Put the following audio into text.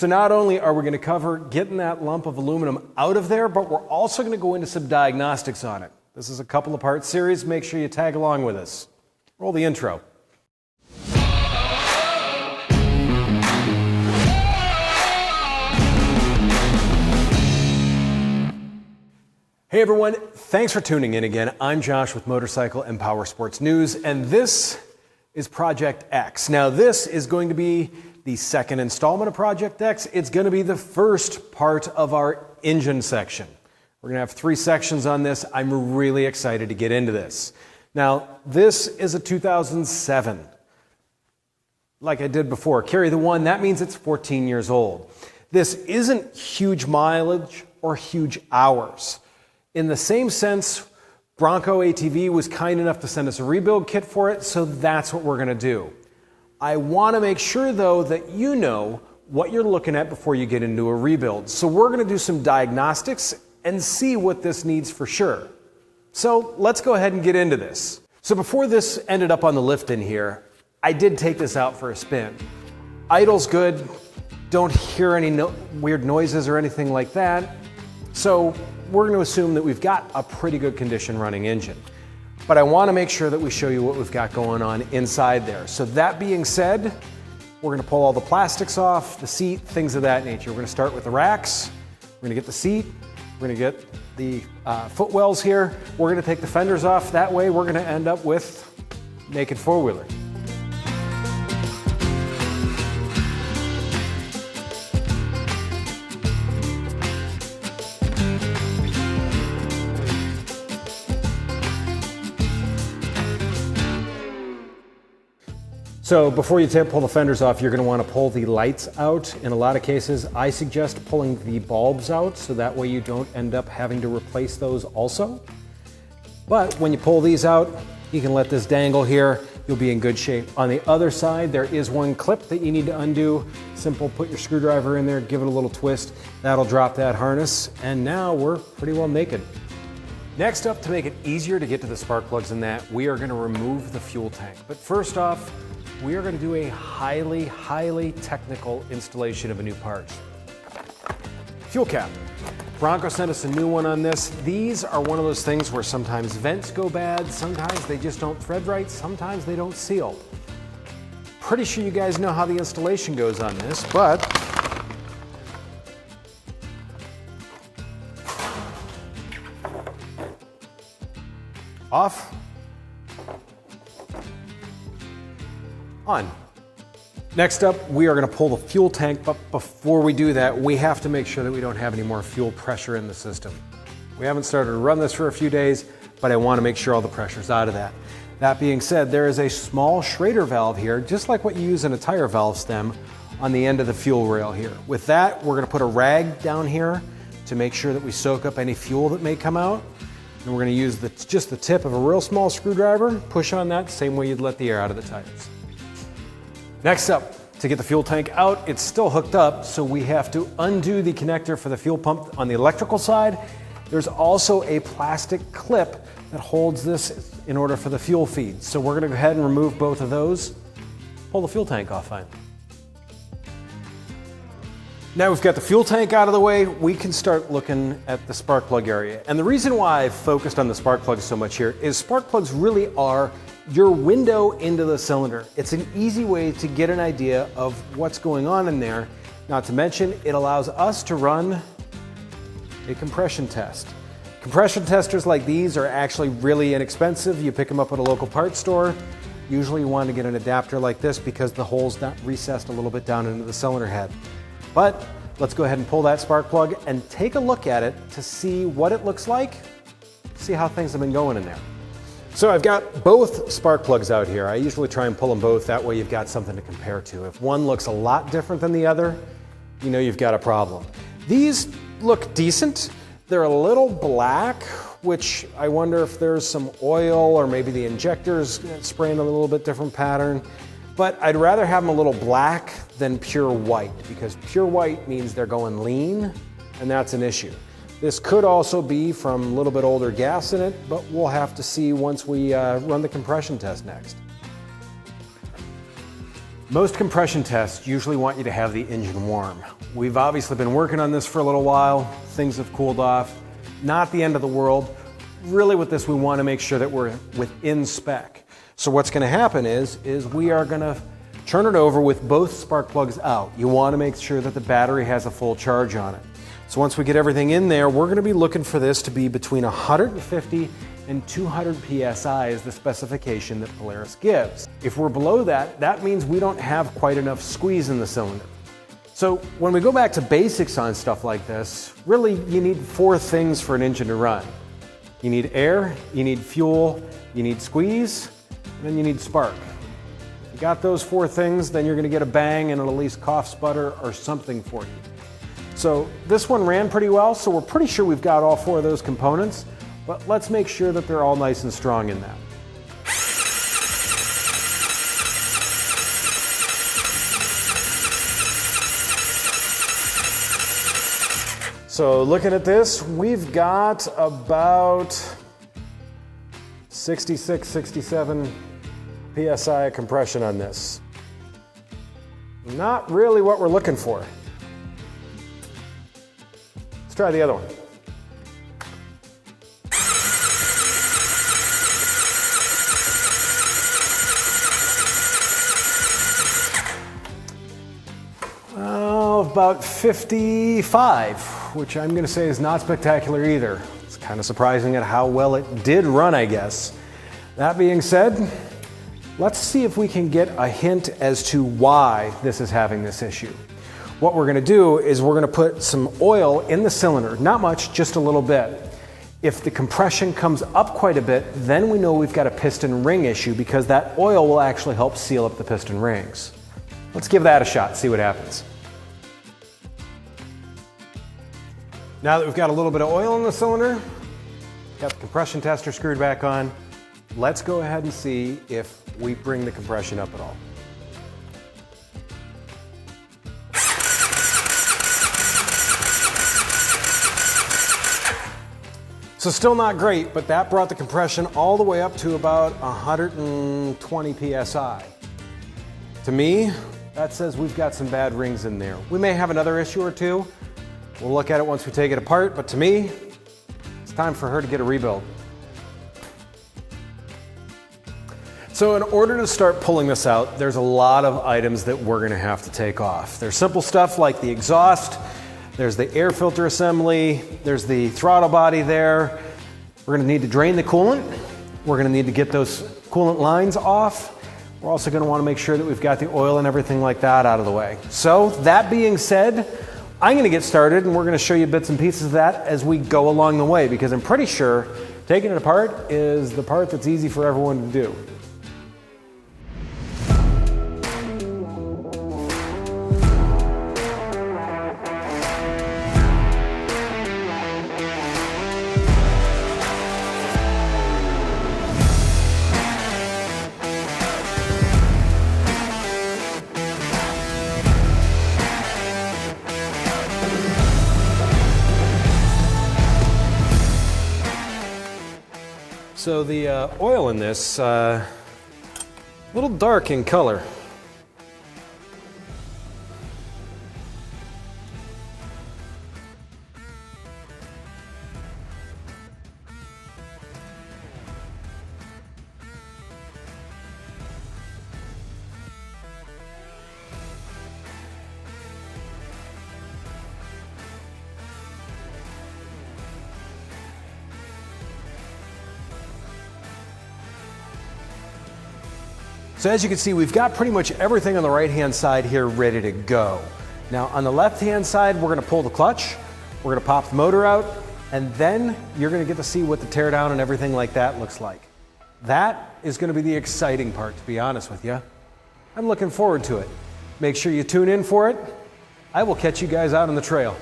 So not only are we going to cover getting that lump of aluminum out of there, but we're also going to go into some diagnostics on it. This is a couple of part series. Make sure you tag along with us. Roll the intro. Hey everyone, thanks for tuning in again. I'm Josh with Motorcycle and Powersports News, and this is Project X. Now this is going to be the second installment of Project X. It's going to be the first part of our engine section. We're going to have 3 sections on this. I'm really excited to get into this. Now, this is a 2007. Like I did before, carry the 1, that means it's 14 years old. This isn't huge mileage or huge hours. In the same sense, Bronco ATV was kind enough to send us a rebuild kit for it, so that's what we're going to do. I want to make sure, though, that you know what you're looking at before you get into a rebuild. So we're going to do some diagnostics and see what this needs for sure. So let's go ahead and get into this. So before this ended up on the lift in here, I did take this out for a spin. Idle's good. Don't hear any weird noises or anything like that. So we're going to assume that we've got a pretty good condition running engine. But I want to make sure that we show you what we've got going on inside there. So that being said, we're going to pull all the plastics off, the seat, things of that nature. We're going to start with the racks. We're going to get the seat. We're going to get the footwells here. We're going to take the fenders off. That way we're going to end up with naked four-wheeler. So before you pull the fenders off, you're going to want to pull the lights out. In a lot of cases, I suggest pulling the bulbs out so that way you don't end up having to replace those also. But when you pull these out, you can let this dangle here. You'll be in good shape. On the other side, there is one clip that you need to undo. Simple, put your screwdriver in there, give it a little twist. That'll drop that harness. And now we're pretty well naked. Next up, to make it easier to get to the spark plugs and that, we are going to remove the fuel tank. But first off, we are going to do a highly technical installation of a new part. Fuel cap. Bronco sent us a new one on this. These are one of those things where sometimes vents go bad, sometimes they just don't thread right, sometimes they don't seal. Pretty sure you guys know how the installation goes on this, but off. On. Next up, we are going to pull the fuel tank, but before we do that, we have to make sure that we don't have any more fuel pressure in the system. We haven't started to run this for a few days, but I want to make sure all the pressure's out of that. That being said, there is a small Schrader valve here, just like what you use in a tire valve stem, on the end of the fuel rail here. With that, we're going to put a rag down here to make sure that we soak up any fuel that may come out. And we're going to use just the tip of a real small screwdriver, push on that, same way you'd let the air out of the tires. Next up, to get the fuel tank out, it's still hooked up, so we have to undo the connector for the fuel pump on the electrical side. There's also a plastic clip that holds this in order for the fuel feed. So we're going to go ahead and remove both of those, pull the fuel tank off fine. Now we've got the fuel tank out of the way, we can start looking at the spark plug area. And the reason why I've focused on the spark plugs so much here is spark plugs really are your window into the cylinder. It's an easy way to get an idea of what's going on in there. Not to mention, it allows us to run a compression test. Compression testers like these are actually really inexpensive. You pick them up at a local parts store. Usually you want to get an adapter like this because the hole's not recessed a little bit down into the cylinder head. But let's go ahead and pull that spark plug and take a look at it to see what it looks like, see how things have been going in there. So I've got both spark plugs out here. I usually try and pull them both, that way you've got something to compare to. If one looks a lot different than the other, you know you've got a problem. These look decent. They're a little black, which I wonder if there's some oil or maybe the injector's spraying a little bit different pattern. But I'd rather have them a little black than pure white, because pure white means they're going lean, and that's an issue. This could also be from a little bit older gas in it, but we'll have to see once we run the compression test next. Most compression tests usually want you to have the engine warm. We've obviously been working on this for a little while. Things have cooled off. Not the end of the world. Really with this, we want to make sure that we're within spec. So what's going to happen is we are going to turn it over with both spark plugs out. You want to make sure that the battery has a full charge on it. So once we get everything in there, we're going to be looking for this to be between 150 and 200 PSI is the specification that Polaris gives. If we're below that, that means we don't have quite enough squeeze in the cylinder. So when we go back to basics on stuff like this, really you need 4 things for an engine to run. You need air, you need fuel, you need squeeze, and then you need spark. If you got those 4 things, then you're going to get a bang and it'll at least cough, sputter, or something for you. So this one ran pretty well, so we're pretty sure we've got all 4 of those components, but let's make sure that they're all nice and strong in that. So looking at this, we've got about 66, 67 PSI compression on this. Not really what we're looking for. Let's try the other one. About 55, which I'm going to say is not spectacular either. It's kind of surprising at how well it did run, I guess. That being said, let's see if we can get a hint as to why this is having this issue. What we're going to do is we're going to put some oil in the cylinder, not much, just a little bit. If the compression comes up quite a bit, then we know we've got a piston ring issue because that oil will actually help seal up the piston rings. Let's give that a shot, see what happens. Now that we've got a little bit of oil in the cylinder, got the compression tester screwed back on, let's go ahead and see if we bring the compression up at all. So still not great, but that brought the compression all the way up to about 120 PSI. To me, that says we've got some bad rings in there. We may have another issue or two. We'll look at it once we take it apart, but to me, it's time for her to get a rebuild. So in order to start pulling this out, there's a lot of items that we're gonna have to take off. There's simple stuff like the exhaust, there's the air filter assembly, there's the throttle body there. We're gonna need to drain the coolant. We're gonna need to get those coolant lines off. We're also gonna wanna make sure that we've got the oil and everything like that out of the way. So that being said, I'm going to get started and we're going to show you bits and pieces of that as we go along the way because I'm pretty sure taking it apart is the part that's easy for everyone to do. So the oil in this, a little dark in color. So as you can see, we've got pretty much everything on the right-hand side here ready to go. Now on the left-hand side, we're gonna pull the clutch, we're gonna pop the motor out, and then you're gonna get to see what the teardown and everything like that looks like. That is gonna be the exciting part, to be honest with you. I'm looking forward to it. Make sure you tune in for it. I will catch you guys out on the trail.